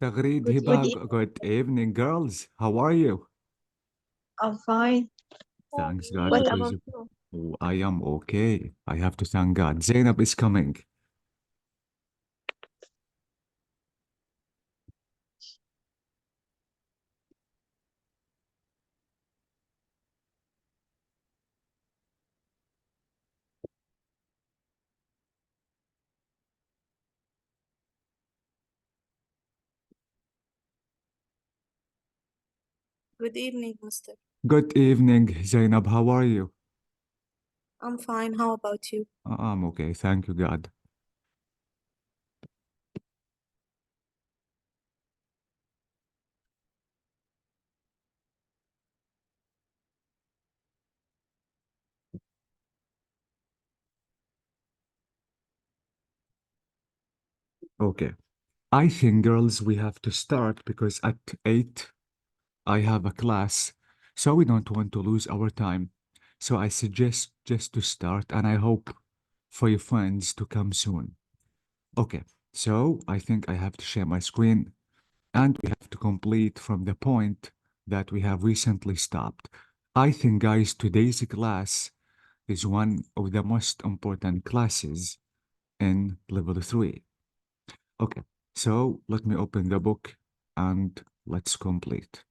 تغريد Good Hiba, evening. good evening, girls. How are you? I'm fine. Thanks God, What because about you? I am okay. I have to thank God. Zainab is coming. Good evening, Mister. Good evening, Zainab. How are you? I'm fine. How about you? I'm okay. Thank you, God. Okay. I think, girls, we have to start because at 8 I have a class, so we don't want to lose our time. So I suggest just to start, and I hope for your friends to come soon. Okay, so I think I have to share my screen, and we have to complete from the point that we have recently stopped. I think, guys, today's class is one of the most important classes in level 3. Okay, so let me open the book and let's complete.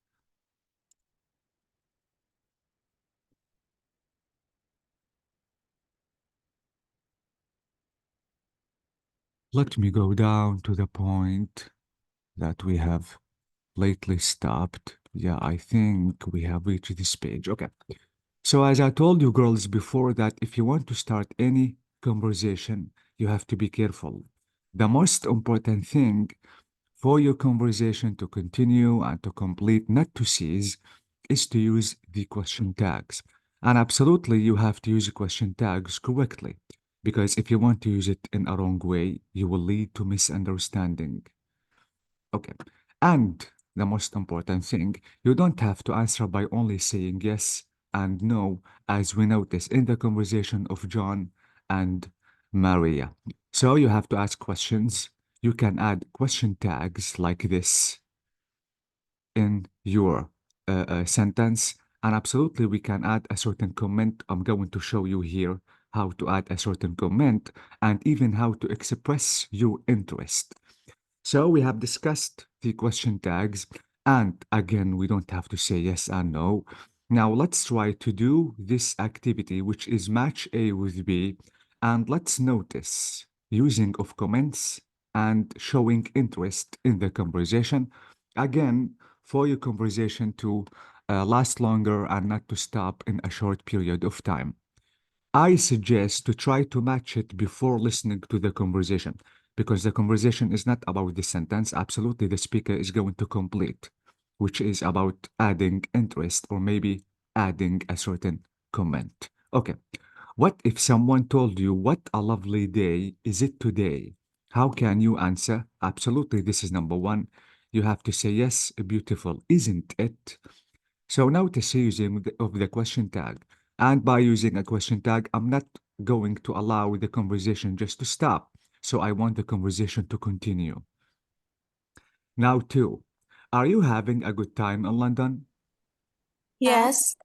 Let me go down to the point that we have lately stopped. Yeah, I think we have reached this page. Okay. So as I told you girls before that if you want to start any conversation, you have to be careful. The most important thing for your conversation to continue and to complete, not to cease, is to use the question tags. And absolutely, you have to use the question tags correctly. Because if you want to use it in a wrong way, you will lead to misunderstanding. Okay. And the most important thing, you don't have to answer by only saying yes and no, as we notice in the conversation of John and Maria. So you have to ask questions. You can add question tags like this in your sentence. And absolutely, we can add a certain comment. I'm going to show you here how to add a certain comment and even how to express your interest. So we have discussed the question tags, and again, we don't have to say yes and no. Now let's try to do this activity, which is match A with B, and let's notice using of comments and showing interest in the conversation. Again, for your conversation to last longer and not to stop in a short period of time. I suggest to try to match it before listening to the conversation because the conversation is not about the sentence. Absolutely, the speaker is going to complete, which is about adding interest or maybe adding a certain comment. Okay. What if someone told you, what a lovely day is it today? How can you answer? Absolutely, this is number one. You have to say, yes, beautiful, isn't it? So notice using of the question tag. And by using a question tag, I'm not going to allow the conversation just to stop. So I want the conversation to continue. Now, two, are you having a good time in London? Yes.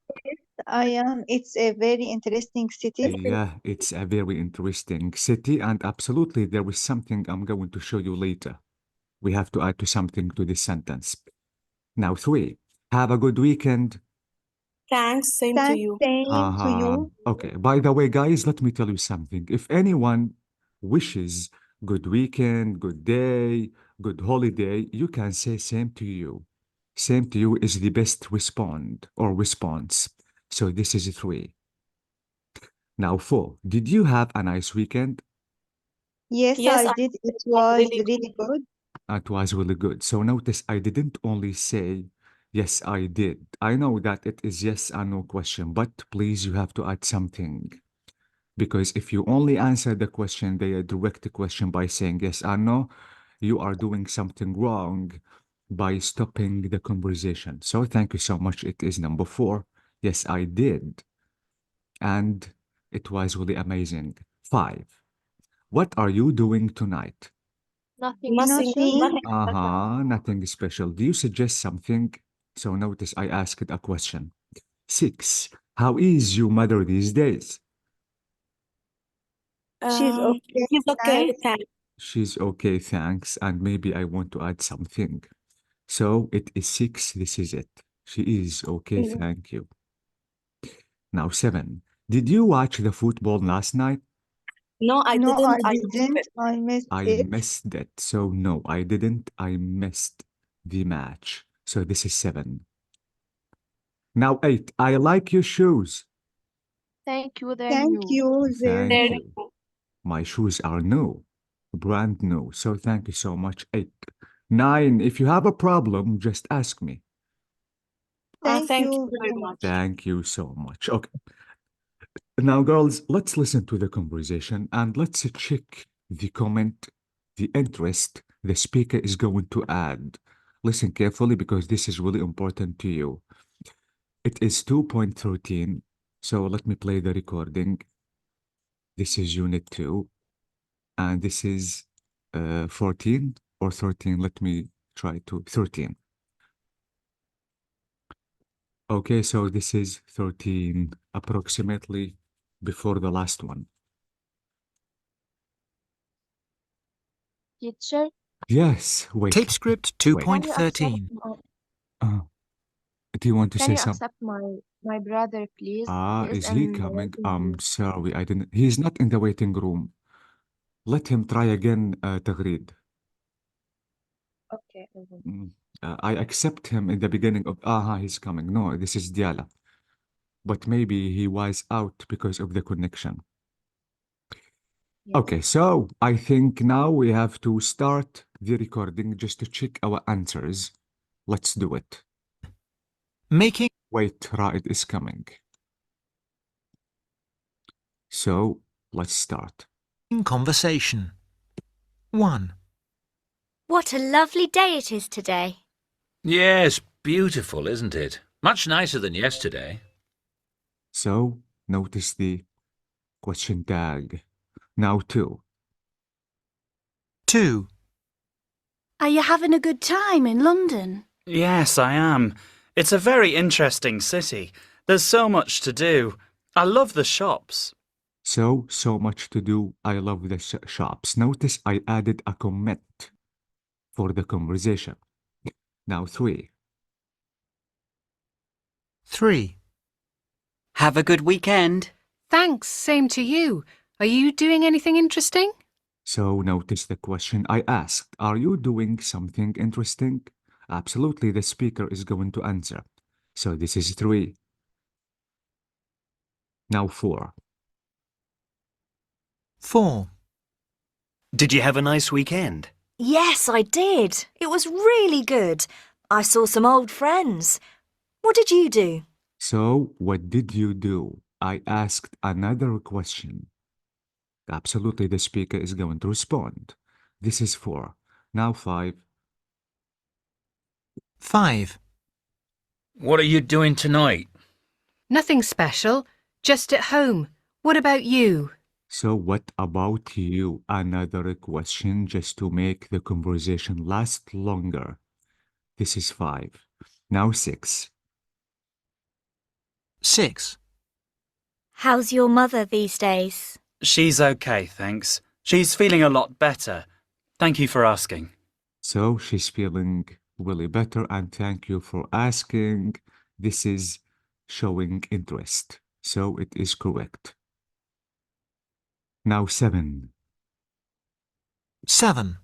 I am. It's a very interesting city. Yeah, it's a very interesting city, and absolutely there is something I'm going to show you later. We have to add to something to this sentence. Now, three, have a good weekend. Thanks. Same to Thanks, you. same to you. Okay. By the way, guys, let me tell you something. If anyone wishes good weekend, good day, good holiday, you can say same to you. Same to you is the best respond or response. So this is three. Now, four. Did you have a nice weekend? Yes, Yes, I I did. It was was really good. really good. It was really good. So notice I didn't only say, yes, I did. I know that it is yes and no question, but please, you have to add something. Because if you only answer the question, the direct question by saying yes or no, you are doing something wrong by stopping the conversation. So thank you so much. It is number four. Yes, I did. And it was really amazing. Five. What are you doing tonight? Nothing, Nothing. nothing. Nothing special. Do you suggest something? So notice I asked a question. 6. How is your mother these days? She's okay, He's okay, thanks. thanks. She's okay, thanks. And maybe I want to add something. So it is 6. This is it. She is okay, Mm. thank you. Now 7. Did you watch the football last night? No, I No, didn't. I I missed didn't. it. I missed I it. missed it. So no, I didn't. I missed the match. So this is 7. Now 8. I like your shoes. Thank you, they're Thank new. you. They're Thank new. you. My shoes are new, brand new. So thank you so much. 8. 9. If you have a problem, just ask me. Thank Thank you you very very much. Thank you so much. Okay. Now, girls, let's listen to the conversation and let's check the comment, the interest the speaker is going to add. Listen carefully because this is really important to you. It is 2.13. So let me play the recording. This is unit 2. And this is 14 or 13. Let me try to 13. Okay, so this is 13 approximately before the last one. Teacher, Yes, wait. Tape script can you 2.13. Do you want to say something? accept my brother, please? Ah, He is he in the coming? waiting I'm room. sorry, I didn't. He's not in the waiting room. Let him try again, Tagreed. Okay, I will. I accept him in the beginning of. He's coming. No, this is Diala. But maybe he was out because of the connection. Yes. Okay, so I think now we have to start the recording just to check our answers. Let's do it. Making Wait, Raed is coming. So let's start. conversation. 1. What a lovely day it is today. Yes, beautiful, isn't it? Much nicer than yesterday. So notice the question tag. Now 2. 2. Are you having a good time in London? Yes, I am. It's a very interesting city. There's so much to do. I love the shops. So much to do. I love the shops. Notice I added a comment for the conversation. Now 3. 3. Have a good weekend. Thanks, same to you. Are you doing anything interesting? So notice the question I asked. Are you doing something interesting? Absolutely, the speaker is going to answer. So this is 3. Now 4. 4. Did you have a nice weekend? Yes, I did. It was really good. I saw some old friends. What did you do? So what did you do? I asked another question. Absolutely, the speaker is going to respond. This is 4. Now 5. 5. What are you doing tonight? Nothing special, just at home. What about you? So what about you? Another question just to make the conversation last longer. This is 5. Now 6. 6. How's your mother these days? She's okay, thanks. She's feeling a lot better. Thank you for asking. So she's feeling really better and thank you for asking. This is showing interest. So it is correct. Now 7. 7.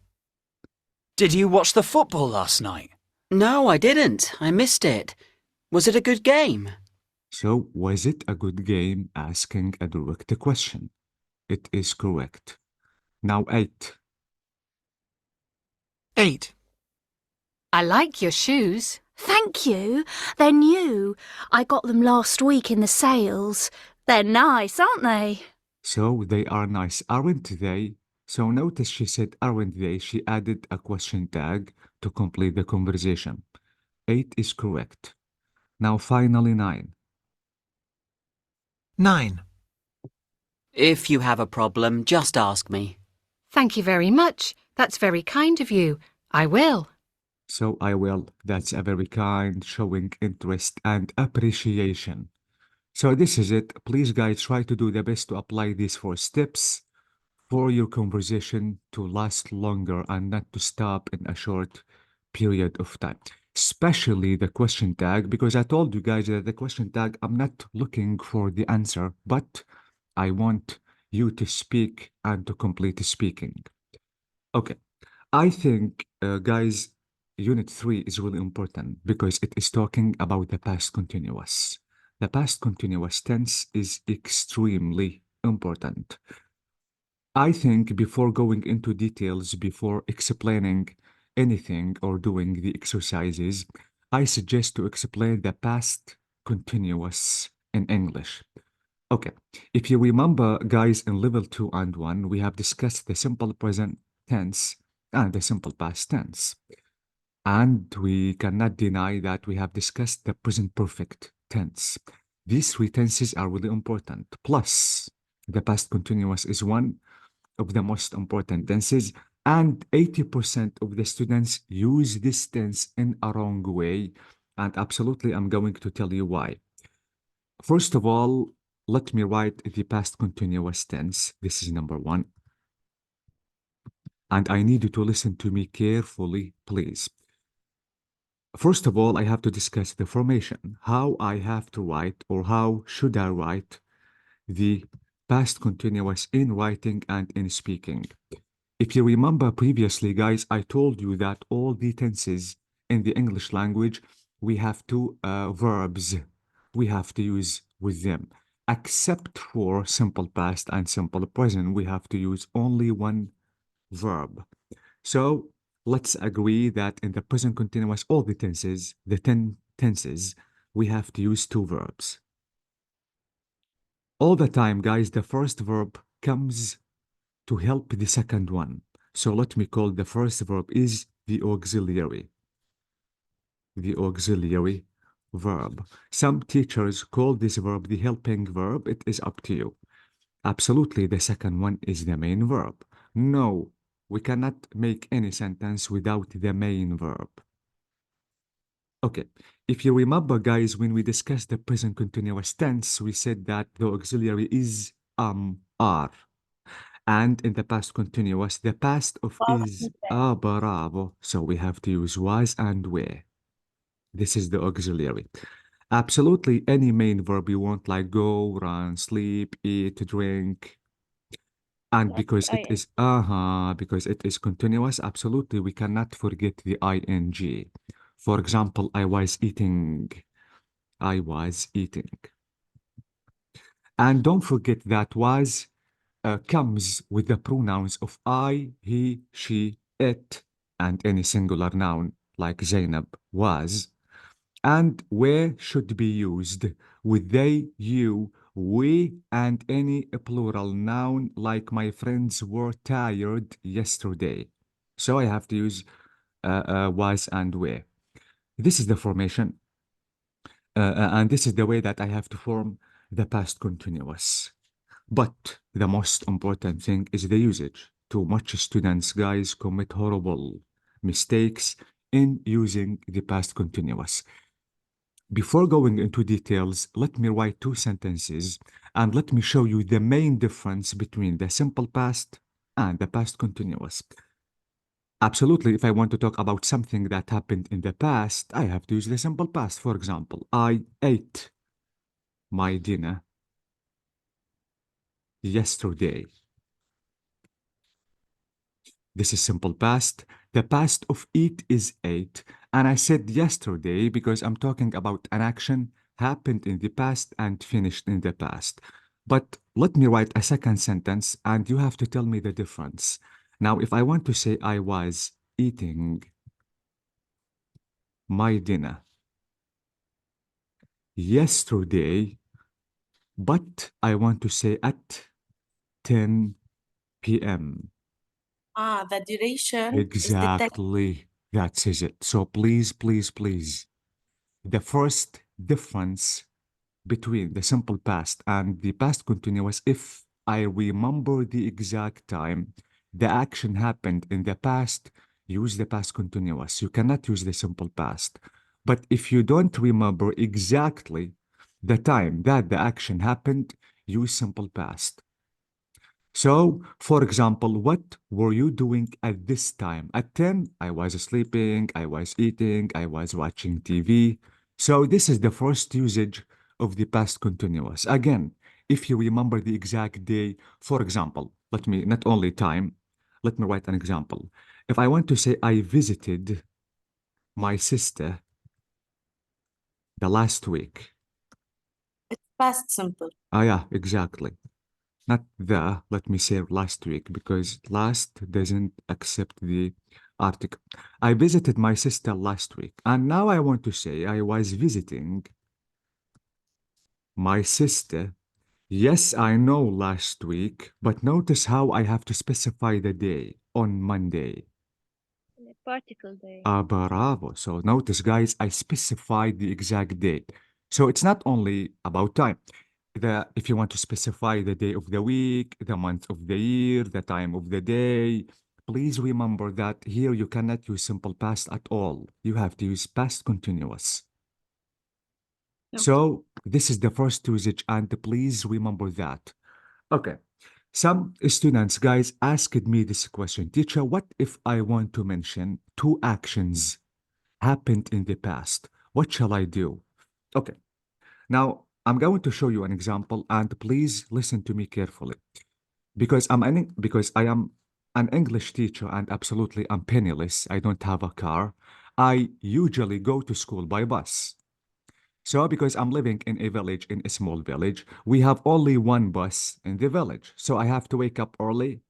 Did you watch the football last night? No, I didn't. I missed it. Was it a good game? So was it a good game? Asking a direct question. It is correct. Now 8. 8. I like your shoes. Thank you. They're new. I got them last week in the sales. They're nice, aren't they? So they are nice, aren't they? So notice she said, aren't they? She added a question tag to complete the conversation. 8 is correct. Now finally 9. 9. If you have a problem, just ask me. Thank you very much. That's very kind of you. I will. So I will. That's a very kind, showing interest and appreciation. So this is it. Please, guys, try to do the best to apply these 4 steps for your conversation to last longer and not to stop in a short period of time. Especially the question tag, because I told you guys that the question tag, I'm not looking for the answer, but I want you to speak and to complete speaking. Okay. I think, guys, Unit 3 is really important because it is talking about the past continuous. The past continuous tense is extremely important. I think before going into details, before explaining anything or doing the exercises, I suggest to explain the past continuous in English. Okay, if you remember, guys, in level 2 and 1, we have discussed the simple present tense and the simple past tense. And we cannot deny that we have discussed the present perfect tense. These 3 tenses are really important. Plus, the past continuous is one of the most important tenses, and 80% of the students use this tense in a wrong way. And absolutely, I'm going to tell you why. First of all, let me write the past continuous tense. This is number 1. And I need you to listen to me carefully, please. First of all, I have to discuss the formation, how I have to write or how should I write the past continuous in writing and in speaking. If you remember previously, guys, I told you that all the tenses in the English language, we have 2 verbs we have to use with them. Except for simple past and simple present, we have to use only 1 verb. So let's agree that in the present continuous, all the tenses, the 10 tenses, we have to use 2 verbs. All the time, guys, the first verb comes to help the second one. So let me call the first verb is the auxiliary. The auxiliary verb. Some teachers call this verb the helping verb. It is up to you. Absolutely, the second one is the main verb. No, we cannot make any sentence without the main verb. Okay, if you remember, guys, when we discussed the present continuous tense, we said that the auxiliary is are. And in the past continuous, the past of is bravo. So we have to use was and were. This is the auxiliary. Absolutely, any main verb you want, like go, run, sleep, eat, drink. And because it is continuous, absolutely, we cannot forget the ing. For example, I was eating. I was eating. And don't forget that was comes with the pronouns of I, he, she, it, and any singular noun like Zainab was. And where should be used with they, you, we, and any plural noun like my friends were tired yesterday. So I have to use was and where. This is the formation. And this is the way that I have to form the past continuous. But the most important thing is the usage. Too much students, guys, commit horrible mistakes in using the past continuous. Before going into details, let me write 2 sentences and let me show you the main difference between the simple past and the past continuous. Absolutely, if I want to talk about something that happened in the past, I have to use the simple past. For example, I ate my dinner yesterday. This is simple past. The past of eat is ate. And I said yesterday because I'm talking about an action happened in the past and finished in the past. But let me write a second sentence and you have to tell me the difference. Now, if I want to say I was eating my dinner yesterday, but I want to say at 10 p.m. The duration is the text. Exactly. That says it. So please, please, please. The first difference between the simple past and the past continuous, if I remember the exact time, the action happened in the past, use the past continuous. You cannot use the simple past. But if you don't remember exactly the time that the action happened, use simple past. So, for example, what were you doing at this time? At 10, I was sleeping, I was eating, I was watching TV. So this is the first usage of the past continuous. Again, if you remember the exact day, for example, let me, not only time, let me write an example. If I want to say I visited my sister the last week. It's past simple. Ah, yeah, exactly. Not the, let me say last week, because last doesn't accept the article. I visited my sister last week, and now I want to say I was visiting my sister. Yes, I know last week, but notice how I have to specify the day on Monday. Particle day. Bravo. So notice, guys, I specified the exact date. So it's not only about time. If you want to specify the day of the week, the month of the year, the time of the day, please remember that here you cannot use simple past at all. You have to use past continuous. Okay. So this is the first usage, and please remember that. Okay. Some students, guys, asked me this question. Teacher, what if I want to mention two actions happened in the past? What shall I do? Okay. Now, I'm going to show you an example, and please listen to me carefully. Because I am an English teacher and absolutely I'm penniless. I don't have a car. I usually go to school by bus. So because I'm living in a village, in a small village, we have only one bus in the village. So I have to wake up early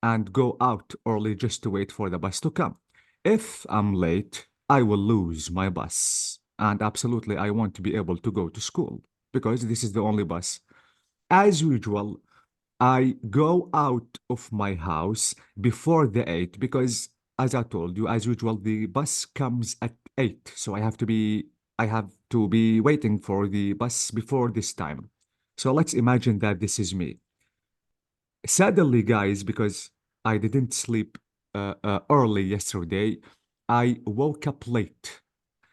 and go out early just to wait for the bus to come. If I'm late, I will lose my bus. And absolutely, I want to be able to go to school because this is the only bus. As usual, I go out of my house before the 8 because, as I told you, as usual, the bus comes at 8. So I have to be waiting for the bus before this time. So let's imagine that this is me. Suddenly, guys, because I didn't sleep early yesterday, I woke up late.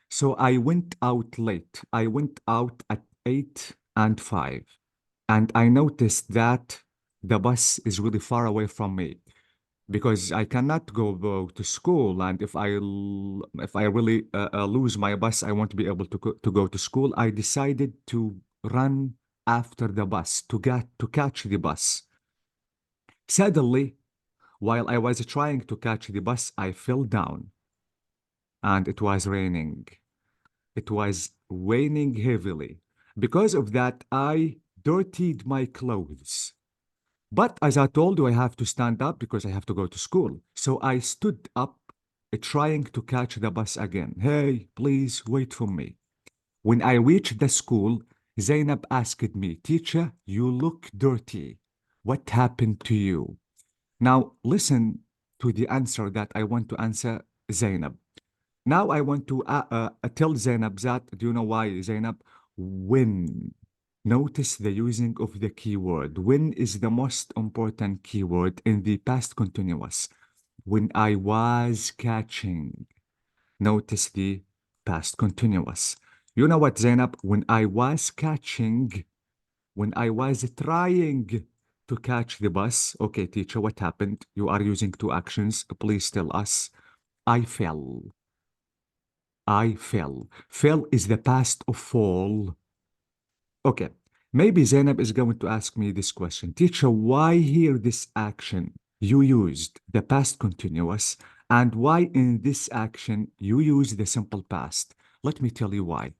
So I went out late. I went out at 8 and 5. And I noticed that the bus is really far away from me because I cannot go to school. And if I really lose my bus, I won't be able to go to school. I decided to run after the bus to catch the bus. Suddenly, while I was trying to catch the bus, I fell down and it was raining. It was raining heavily. Because of that, I dirtied my clothes. But as I told you, I have to stand up because I have to go to school. So I stood up trying to catch the bus again. Hey, please wait for me. When I reached the school, Zainab asked me, Teacher, you look dirty. What happened to you? Now listen to the answer that I want to answer Zainab. Now I want to tell Zainab that, do you know why, Zainab? When. Notice the using of the keyword. When is the most important keyword in the past continuous. When I was catching. Notice the past continuous. You know what, Zainab? When I was catching, when I was trying to catch the bus. Okay, teacher, what happened? You are using two actions. Please tell us. I fell. I fell. Fell is the past of fall. Okay, maybe Zainab is going to ask me this question. Teacher, why here this action you used the past continuous and why in this action you use the simple past? Let me tell you why.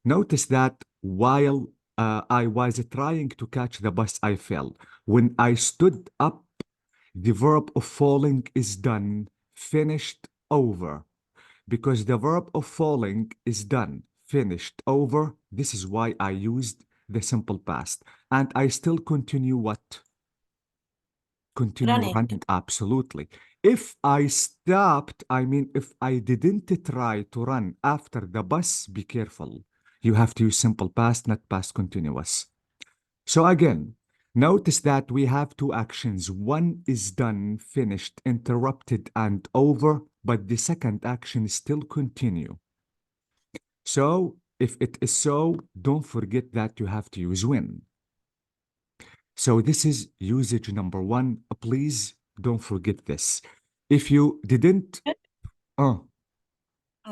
Notice that while I was trying to catch the bus, I fell. When I stood up, the verb of falling is done, finished, over. Because the verb of falling is done, finished, over. This is why I used the simple past. And I still continue what? Continue running. Absolutely. If I stopped, I mean, if I didn't try to run after the bus, be careful. You have to use simple past, not past continuous. So again, Notice that we have two actions. One is done, finished, interrupted, and over, but the second action still continue. So, if it is so, don't forget that you have to use when. So this is usage number one. Please don't forget this. If you didn't,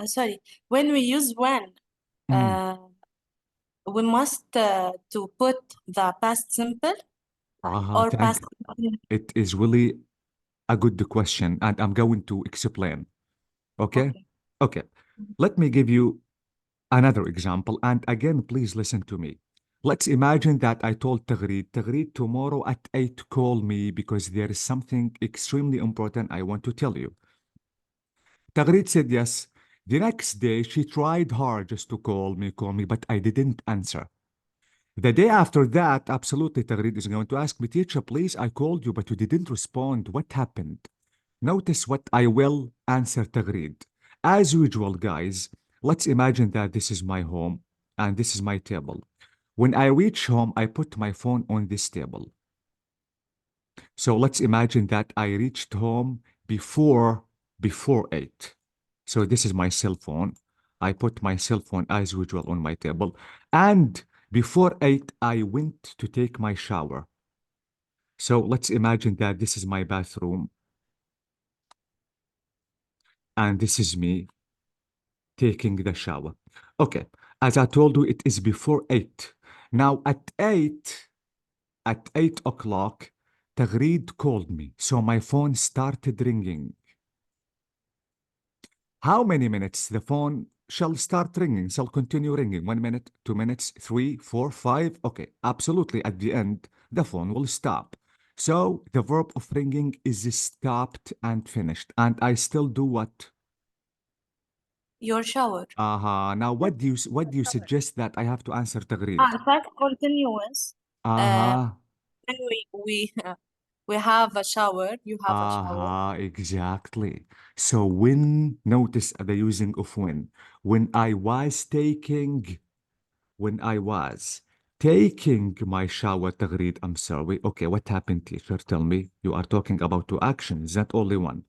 Sorry, when we use when, we must to put the past simple or past continuous. it is really a good question, and I'm going to explain. Okay? Okay. Let me give you another example, and again, please listen to me. Let's imagine that I told Taghreed, tomorrow at 8, call me because there is something extremely important I want to tell you. Taghreed said yes. The next day, she tried hard just to call me, but I didn't answer. The day after that, absolutely, Taghreed is going to ask me, teacher, please, I called you, but you didn't respond. What happened? Notice what I will answer Taghreed. As usual, guys, let's imagine that this is my home and this is my table. When I reach home, I put my phone on this table. So let's imagine that I reached home before 8. So this is my cell phone. I put my cell phone as usual on my table. And before 8, I went to take my shower. So let's imagine that this is my bathroom. And this is me taking the shower. Okay, as I told you, it is before 8. Now at 8 o'clock, Taghreed called me. So my phone started ringing. How many minutes the phone shall start ringing, shall continue ringing? 1 minute, 2 minutes, 3, 4, 5. Okay, absolutely. At the end, the phone will stop. So the verb of ringing is stopped and finished. And I still do what? Your shower. Now, what do you suggest that I have to answer, Taghreed? Past continuous. When we have a shower, you have a shower. Exactly. So when, notice the using of when. When I was taking my shower, Taghreed, I'm sorry. Okay, what happened, teacher? Tell me. You are talking about two actions, not only one.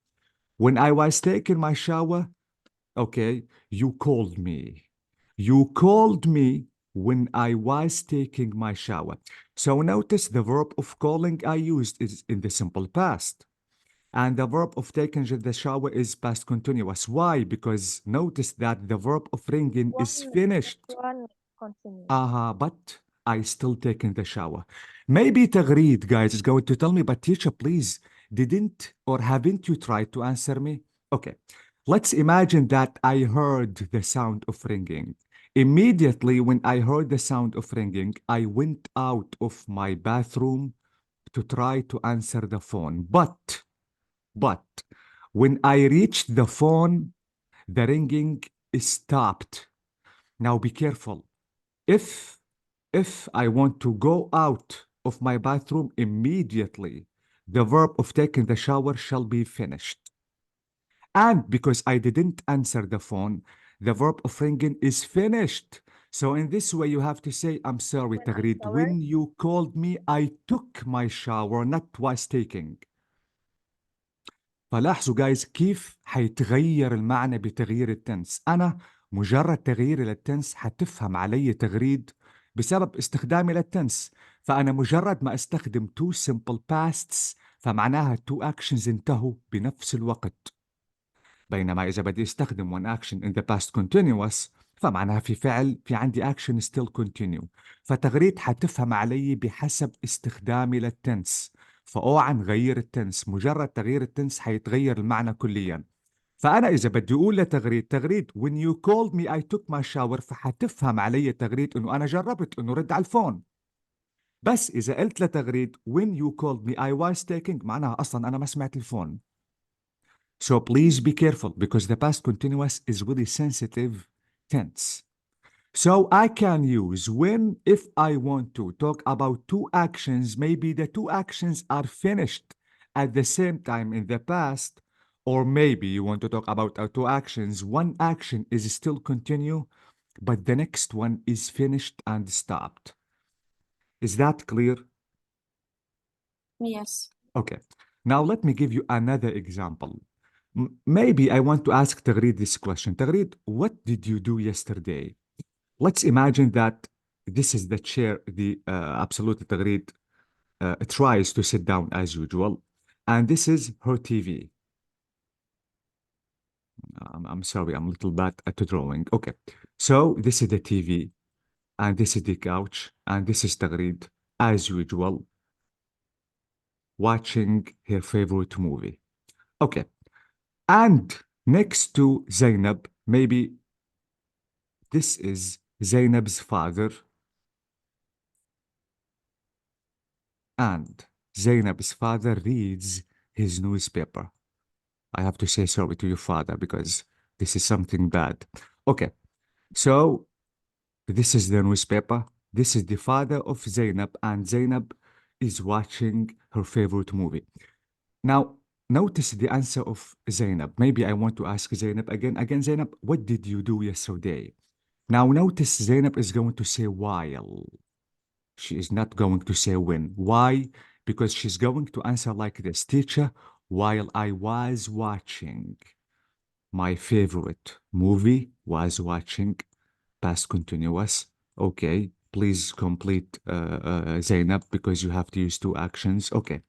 When I was taking my shower, okay, you called me. You called me when I was taking my shower. So notice the verb of calling I used is in the simple past. And the verb of taking the shower is past continuous. Why? Because notice that the verb of ringing is finished. One continuous. But I still taking the shower. Maybe Taghreed, guys, is going to tell me, but teacher, please, didn't or haven't you tried to answer me? Okay. Let's imagine that I heard the sound of ringing. Immediately when I heard the sound of ringing, I went out of my bathroom to try to answer the phone. But when I reached the phone, the ringing stopped. Now be careful. If I want to go out of my bathroom immediately, the verb of taking the shower shall be finished. And because I didn't answer the phone, the verb of ringing is finished. So in this way, you have to say, I'm sorry, Taghreed. When you called me, I took my shower, not was taking. فلاحظوا guys كيف حيتغير المعنى بتغيير التنس. أنا مجرد تغيير للتنس حتفهم علي تغريد بسبب استخدامي للتنس. فأنا مجرد ما استخدم two simple pasts فمعناها two actions انتهوا بنفس الوقت. بينما إذا بدي استخدم one action in the past continuous فمعناها في فعل في عندي action still continue. فتغريد حتفهم علي بحسب استخدامي للتنس. فأوعى نغير التنس، مجرد تغيير التنس حيتغير المعنى كليا. فأنا إذا بدي أقول لتغريد when you called me I took my shower فحتفهم علي تغريد إنه أنا جربت إنه رد على الفون. بس إذا قلت لتغريد when you called me I was taking معناها أصلا أنا ما سمعت الفون. So please be careful because the past continuous is really sensitive tense. So I can use when if I want to talk about two actions, maybe the two actions are finished at the same time in the past, or maybe you want to talk about two actions. One action is still continue, but the next one is finished and stopped. Is that clear? Yes. Okay. Now let me give you another example. Maybe I want to ask Tagreed this question. Tagreed, what did you do yesterday? Let's imagine that this is the chair, the absolute Tagreed tries to sit down as usual, and this is her TV. I'm sorry, I'm a little bad at drawing. Okay, so this is the TV, and this is the couch, and this is Tagreed, as usual, watching her favorite movie. Okay, and next to Zainab, maybe this is Zainab's father, and Zainab's father reads his newspaper. I have to say sorry to your father because this is something bad. Okay, so this is the newspaper. This is the father of Zainab, and Zainab is watching her favorite movie. Now, notice the answer of Zainab. Maybe I want to ask Zainab again. Again, Zainab, what did you do yesterday? Now, notice Zainab is going to say while. She is not going to say when. Why? Because she's going to answer like this. Teacher, while I was watching my favorite movie, was watching, past continuous. Okay, please complete Zainab because you have to use two actions. Okay.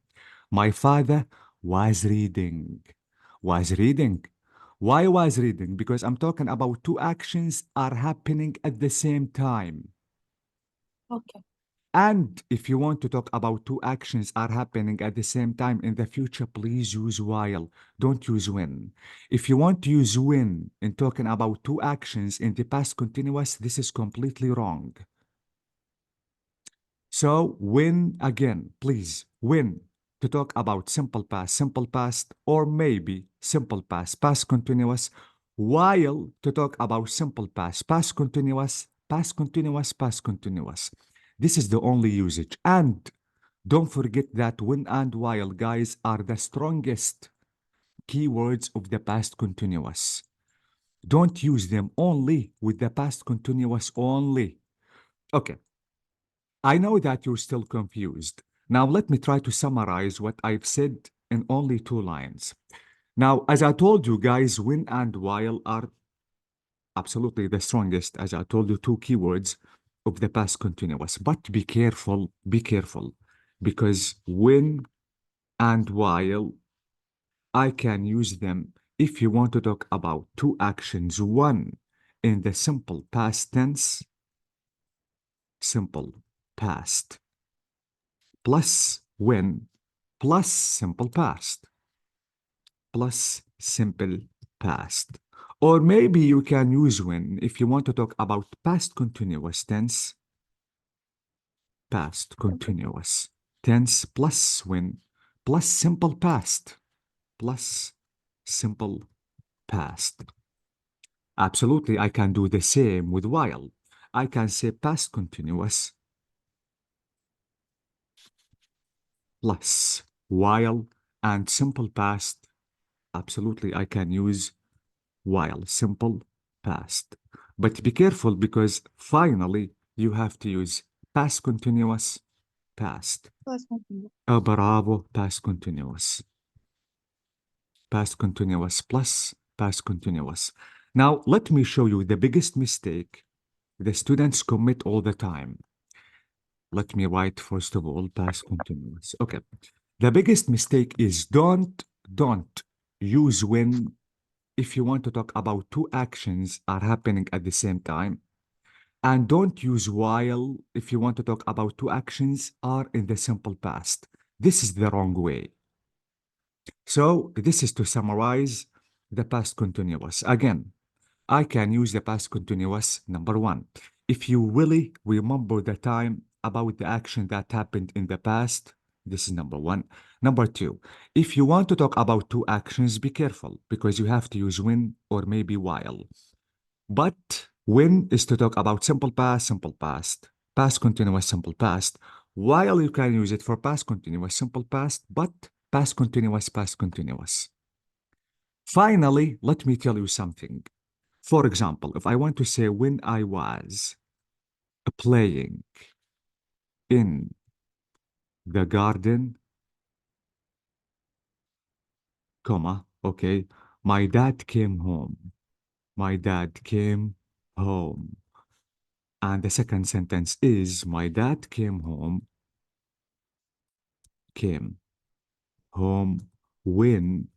My father was reading. Was reading. Why was reading? Because I'm talking about two actions are happening at the same time. Okay. And if you want to talk about two actions are happening at the same time in the future, please use while. Don't use when. If you want to use when in talking about two actions in the past continuous, this is completely wrong. So when, again, please, when to talk about simple past, or maybe simple past continuous, while to talk about simple past continuous, past continuous. This is the only usage. And don't forget that when and while, guys, are the strongest keywords of the past continuous. Don't use them only with the past continuous only. Okay. I know that you're still confused. Now let me try to summarize what I've said in only 2 lines. Now, as I told you guys, when and while are absolutely the strongest, as I told you, 2 keywords of the past continuous. But be careful, because when and while, I can use them if you want to talk about 2 actions, one in the simple past tense, simple past, plus when, plus simple past, plus simple past. Or maybe you can use when if you want to talk about past continuous tense, past continuous tense plus when, plus simple past, plus simple past. Absolutely, I can do the same with while. I can say past continuous plus while and simple past. Absolutely, I can use while, simple past. But be careful because finally you have to use past continuous, past. Past continuous. Bravo, past continuous. Past continuous plus past continuous. Now, let me show you the biggest mistake the students commit all the time. Let me write, first of all, past continuous. Okay. The biggest mistake is don't use when if you want to talk about 2 actions are happening at the same time. And don't use while if you want to talk about 2 actions are in the simple past. This is the wrong way. So this is to summarize the past continuous. Again, I can use the past continuous, number 1. If you really remember the time about the action that happened in the past, this is number 1. Number 2, if you want to talk about 2 actions, be careful because you have to use when or maybe while. But when is to talk about simple past, past continuous, simple past, while you can use it for past continuous, simple past, but past continuous, past continuous. Finally, let me tell you something. For example, if I want to say when I was playing in the garden, comma, okay. My dad came home. My dad came home. And the second sentence is my dad came home when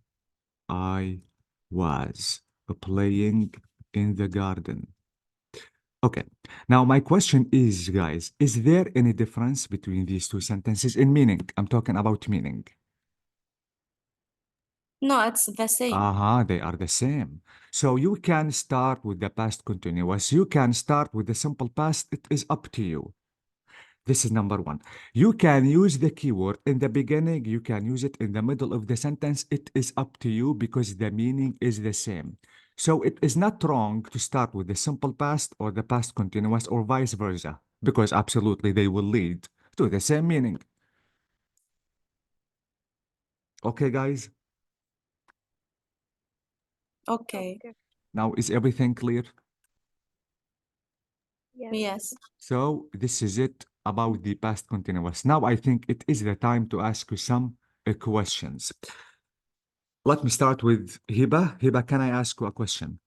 I was playing in the garden. Okay. Now, my question is, guys, is there any difference between these two sentences in meaning? I'm talking about meaning. No, it's the same. They are the same. So you can start with the past continuous. You can start with the simple past. It is up to you. This is number one. You can use the keyword in the beginning. You can use it in the middle of the sentence. It is up to you because the meaning is the same. So it is not wrong to start with the simple past or the past continuous or vice versa, because absolutely they will lead to the same meaning. Okay, guys? Okay. Now, is everything clear? Yes. Yes. So this is it about the past continuous. Now I think it is the time to ask you some questions. Let me start with Hiba. Hiba, can I ask you a question?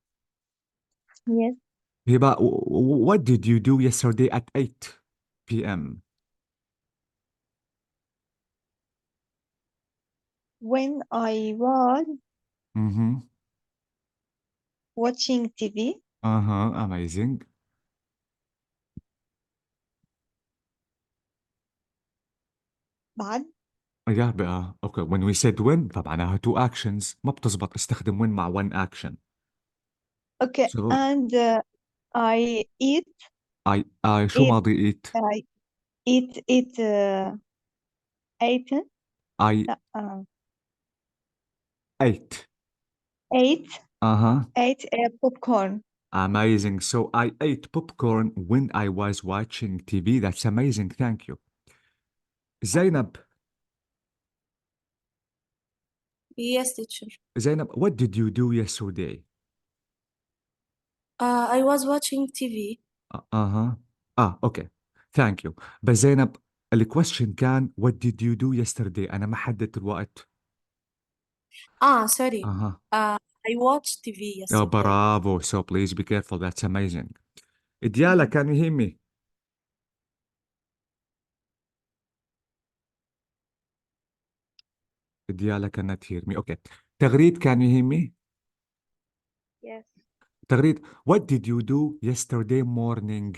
Yes. Hiba, what did you do yesterday at 8 p.m.? When I was Mm-hmm. watching TV, Amazing. بعد Yeah, بقى. Okay, when we said when فمعناها two actions. ما بتزبط استخدم when مع one action. okay, So and I شو eat ماضي eat? I eat ate I لا, ate. ate ate popcorn. Amazing. So I ate popcorn when I was watching TV. That's amazing. Thank you. Zainab, Yes, teacher. what did you do yesterday? I was watching TV. Okay. Thank you. But Zainab, the question كان what did you do yesterday? أنا ما حددت الوقت. Sorry. I watched TV Oh, yesterday. bravo. So please be careful. That's amazing. Diala, can you hear me? Diala cannot hear me. Okay. Tagreed, can you hear me? Yes. Tagreed, what did you do yesterday morning?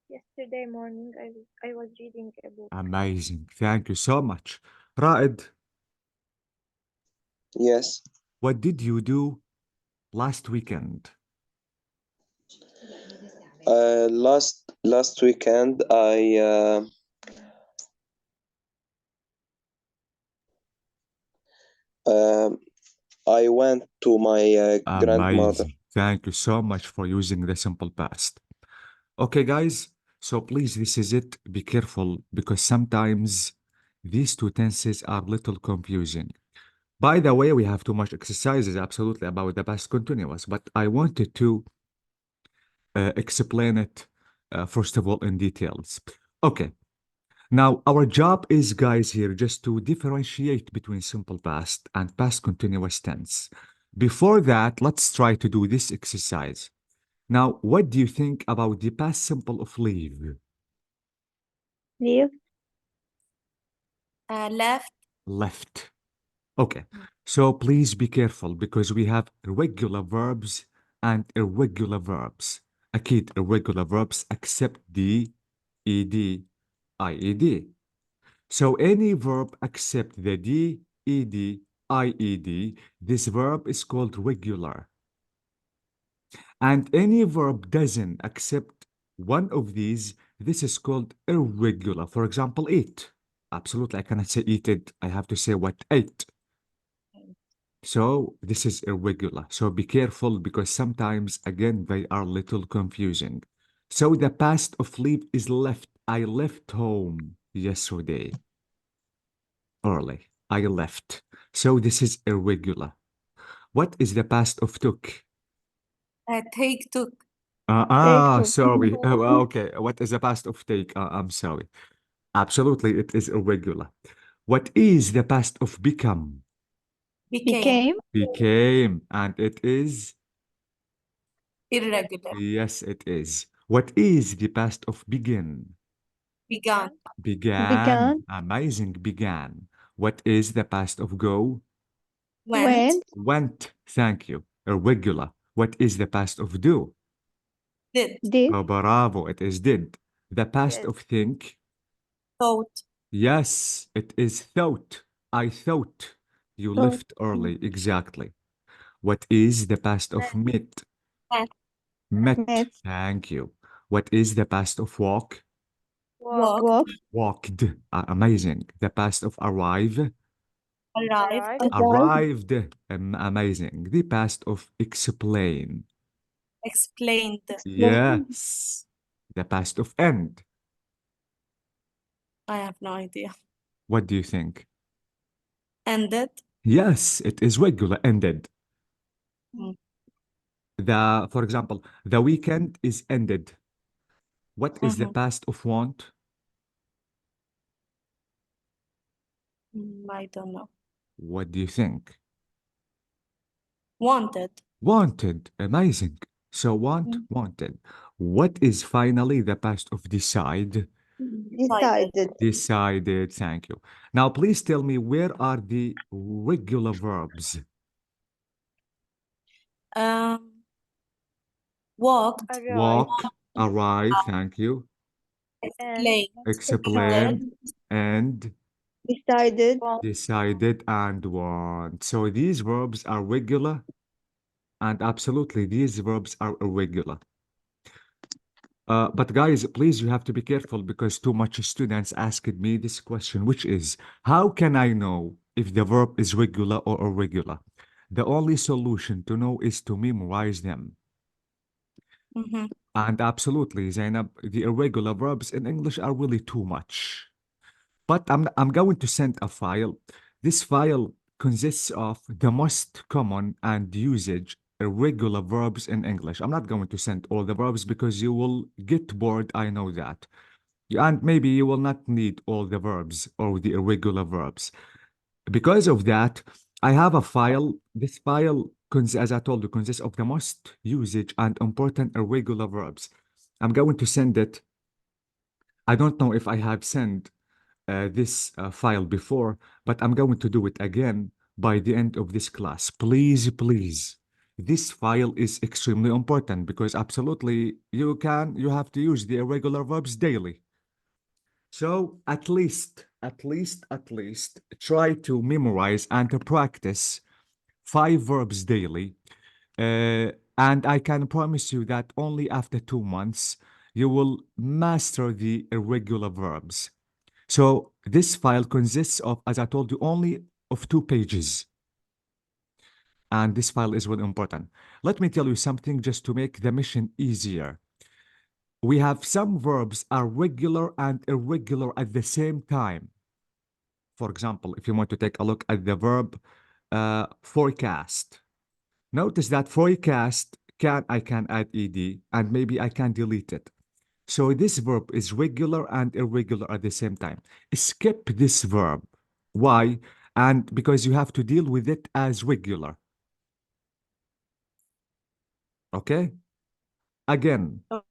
Yesterday morning, I was reading a book. Amazing. Thank you so much. Raed, Yes. what did you do last weekend? Last weekend I went to my grandmother. Amazing. Thank you so much for using the simple past. Okay, guys. So please, this is it. Be careful because sometimes these two tenses are a little confusing. By the way, we have too much exercises absolutely about the past continuous, but I wanted to explain it first of all in details. Okay. Now, our job is, guys, here just to differentiate between simple past and past continuous tense. Before that, let's try to do this exercise. Now, what do you think about the past simple of leave? Leave. Left. Left. Okay. So please be careful because we have regular verbs and irregular verbs. أكيد irregular verbs except the ed, ied. So any verb except the d, ed, ied, this verb is called regular. And any verb doesn't accept one of these, this is called irregular. For example, eat. Absolutely, I cannot say eat it. I have to say what ate. So this is irregular. So be careful because sometimes, again, they are a little confusing. So the past of leave is left. I left home yesterday. Early. I left. So this is irregular. What is the past of took? Take, took. took. Sorry. Okay. What is the past of take? I'm sorry. Absolutely, it is irregular. What is the past of become? Became. Became. And it is? Irregular. Yes, it is. What is the past of begin? Began. Began. Amazing. Began. What is the past of go? Went. Went. Thank you. Irregular. What is the past of do? Did. Oh, bravo. It is did. The past of think? Thought. Yes, it is thought. I thought. You left early. Exactly. What is the past of met? Met. Met. Thank you. What is the past of walk? Walked. Walked. Amazing. The past of arrive? Arrived. Arrived. Amazing. The past of explain? Explained. Yes. The past of end? I have no idea. What do you think? Ended. Yes, it is regular, ended. Mm. For example, the weekend is ended. What is the past of want? I don't know. What do you think? Wanted. Wanted. Amazing. So wanted. What is finally the past of decide? Decided. Decided. Thank you. Now, please tell me, where are the regular verbs? Walked. Walk, arrive. Thank you. Explained. Explain and Decided. decided and want. So these verbs are regular, and absolutely these verbs are irregular. But guys, please, you have to be careful because too much students asked me this question, which is, how can I know if the verb is regular or irregular? The only solution to know is to memorize them. And absolutely, Zainab, the irregular verbs in English are really too much. But I'm going to send a file. This file consists of the most common and usage irregular verbs in English. I'm not going to send all the verbs because you will get bored, I know that. And maybe you will not need all the verbs or the irregular verbs. Because of that, I have a file. This file, as I told you, consists of the most usage and important irregular verbs. I'm going to send it. I don't know if I have sent this file before, but I'm going to do it again by the end of this class. Please, please. This file is extremely important because absolutely you have to use the irregular verbs daily. So at least try to memorize and to practice 5 verbs daily. And I can promise you that only after 2 months, you will master the irregular verbs. So this file consists of, as I told you, only of 2 pages. And this file is really important. Let me tell you something just to make the mission easier. We have some verbs are regular and irregular at the same time. For example, if you want to take a look at the verb forecast. Notice that forecast I can add ed and maybe I can delete it. So this verb is regular and irregular at the same time. Skip this verb. Why? And because you have to deal with it as regular. Okay? Again,